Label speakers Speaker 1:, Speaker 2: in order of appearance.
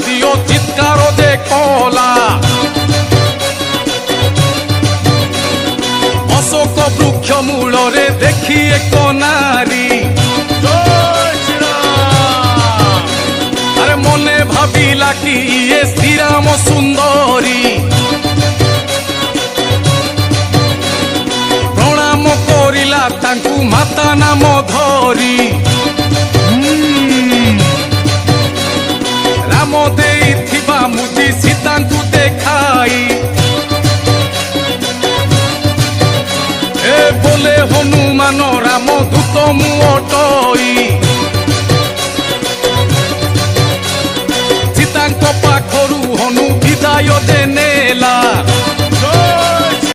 Speaker 1: ଦିଅ ଚିତ୍କାର ଯେ କଲା ଅଶୋକ ବୃକ୍ଷ ମୂଳରେ ଦେଖି ଏକ ନାରୀ ଆରେ ମନେ ଭାବିଲା କି ଇଏ ଶ୍ରୀରାମ ସୁନ୍ଦରୀ ପ୍ରଣାମ କରିଲା ତାଙ୍କୁ ମାତା ନାମ ଧରି ରାମ ଦେଇଥିବା ମୁଦି ସୀତାଙ୍କୁ ଦେଖାଇ ଏ ବୋଲେ ହନୁମାନ ରାମ ଦୂତ ମୁଁ ଅଟଇ ସୀତାଙ୍କ ପାଖରୁ ହନୁ ବିଦାୟ ଦେ ନେଲା